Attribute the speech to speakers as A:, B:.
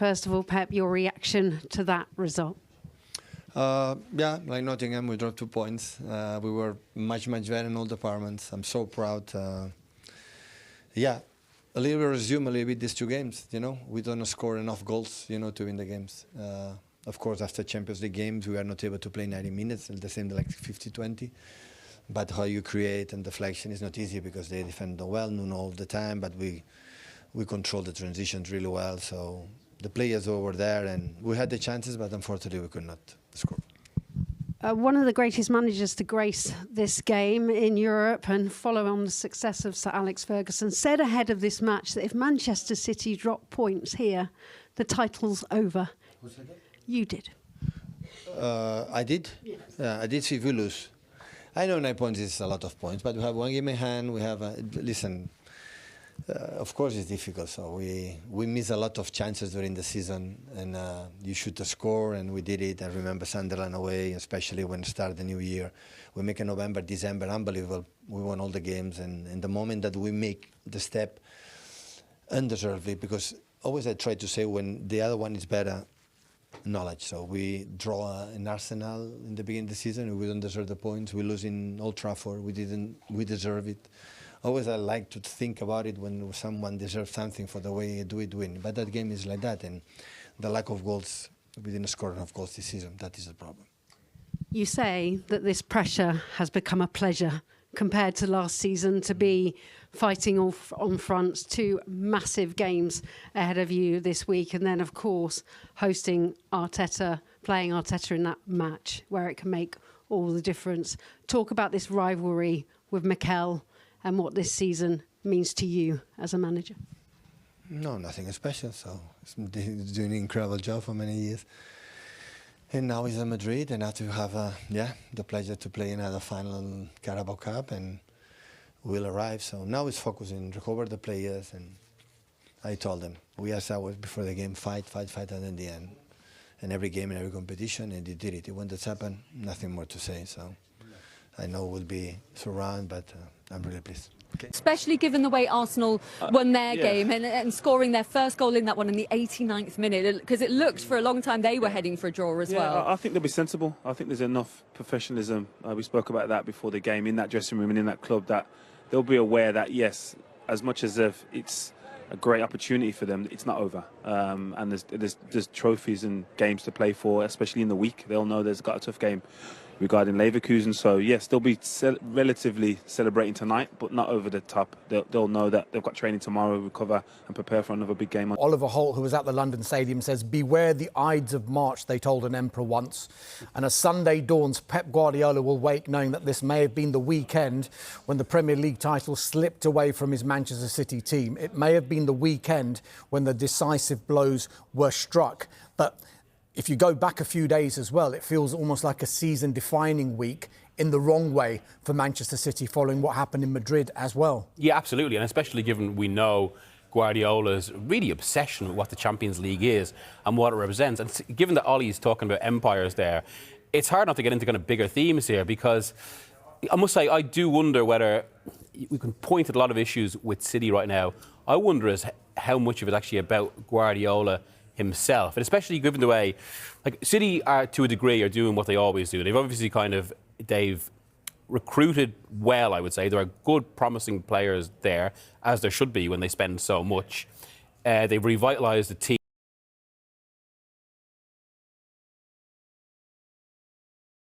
A: First of all, Pep, your reaction to that result?
B: Yeah, like Nottingham, we dropped 2 points. We were much better in all departments. I'm so proud. Yeah, a little bit resume a little bit these 2 games. You know, we don't score enough goals, you know, to win the games. Of course, after Champions League games, we are not able to play 90 minutes, the same like 50-20. But how you create and deflection is not easy because they defend well, Nuno all the time, but we control the transitions really well. So the players over there, and we had the chances, but unfortunately we could not score.
A: One of the greatest managers to grace this game in Europe and follow on the success of Sir Alex Ferguson said ahead of this match that if Manchester City drop points here, the title's over.
B: Who said that?
A: You did.
B: I did?
A: Yes.
B: I did see if we lose. I know 9 points is a lot of points, but we have 1 game in hand. We have, listen, of course it's difficult. So we miss a lot of chances during the season, and you shoot a score, and we did it. I remember Sunderland away, especially when it started the new year. We make a November, December, unbelievable. We won all the games, and in the moment that we make the step, undeservedly, because always I try to say when the other one is better, knowledge. So we draw in Arsenal in the beginning of the season. We don't deserve the points. We lose in Old Trafford. We deserve it. Always I like to think about it when someone deserves something for the way do it win. But that game is like that, and the lack of goals, we didn't score enough goals this season. That is the problem.
A: You say that this pressure has become a pleasure compared to last season, to be fighting on fronts, 2 massive games ahead of you this week, and then of course hosting Arteta, playing Arteta in that match where it can make all the difference. Talk about this rivalry with Mikel and what this season means to you as a manager.
B: No, nothing special. So he's doing an incredible job for many years. And now he's in Madrid, and now to have the pleasure to play another final Carabao Cup, and we'll arrive. So now he's focusing, recover the players, and I told them, we asked ours before the game, fight, and in the end. And every game and every competition, and he did it. When that's happened, nothing more to say. So I know we'll be surrounded, but I'm really pleased. Okay.
C: Especially given the way Arsenal won their game and scoring their first goal in that one in the 89th minute, because it looked for a long time they were heading for a draw as well.
D: I think they'll be sensible. I think there's enough professionalism. We spoke about that before the game in that dressing room and in that club, that they'll be aware that, yes, as much as if it's a great opportunity for them, it's not over. And there's trophies and games to play for, especially in the week. They'll know there's got a tough game regarding Leverkusen. So, yes, they'll be relatively celebrating tonight, but not over the top. They'll know that they've got training tomorrow, recover and prepare for another big game.
E: Oliver Holt, who was at the London Stadium, says, beware the Ides of March, they told an emperor once. And as Sunday dawns, Pep Guardiola will wake knowing that this may have been the weekend when the Premier League title slipped away from his Manchester City team. It may have been the weekend when the decisive blows were struck. But if you go back a few days as well, it feels almost like a season-defining week in the wrong way for Manchester City following what happened in Madrid as well.
F: Yeah, absolutely, and especially given we know Guardiola's really obsession with what the Champions League is and what it represents. And given that Ollie's talking about empires there, it's hard not to get into kind of bigger themes here, because I must say I do wonder whether we can point at a lot of issues with City right now. I wonder as how much of it is actually about Guardiola himself, and especially given the way, like, City are to a degree are doing what they always do. They've obviously they've recruited well, I would say. There are good, promising players there, as there should be when they spend so much. They've revitalised the team.